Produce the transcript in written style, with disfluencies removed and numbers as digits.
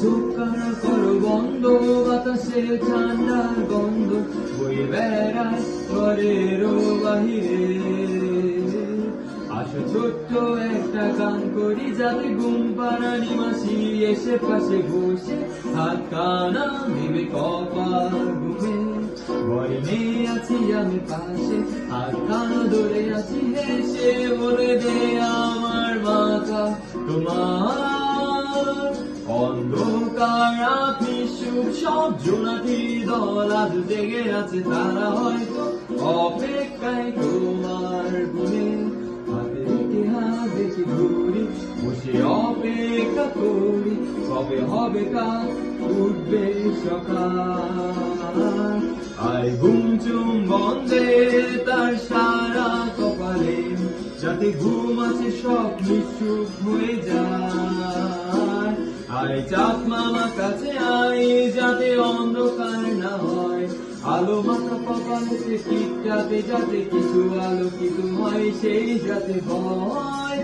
চোখ কানা করো বন্ধ, বাতাসে ঠান্ডার গন্ধ বয়ে বেড়ায় ঘরের বাহিরে। আসো ছোট্ট একটা গান করি, যাতে ঘুম পাড়ানি মাসি এসে পাশে বসে হাত কানা ভেবে কপাল ঘুমে। ভয় নেই আছি আমি পাশে, হাত কানা ধরে আছি হেসে, বলে দে আমার মাথা তোমার। অন্ধকার রাত্রি সুখ সব জোনাকি দল আজ জেগে আছে, তারা হয়তো অপেক্ষায় তোমার গুণে। হাতে রেখে হাত দেখি ঘুরি, বসে অপেক্ষা করি, কবে হবে কাল উঠবে সকাল। আয় ঘুম চুম বন্ধে তার সারা কপালে, যাতে ঘুম আছে সব নিঃসুখ হয়ে যায়। আয় চাঁদ মামা কাছে আয়, যাতে অন্ধকার না হয়, আলো মাথা কপালেতে টিকটাতে, যাতে কিছু আলোকিত হয়, সেই যাতে হয়।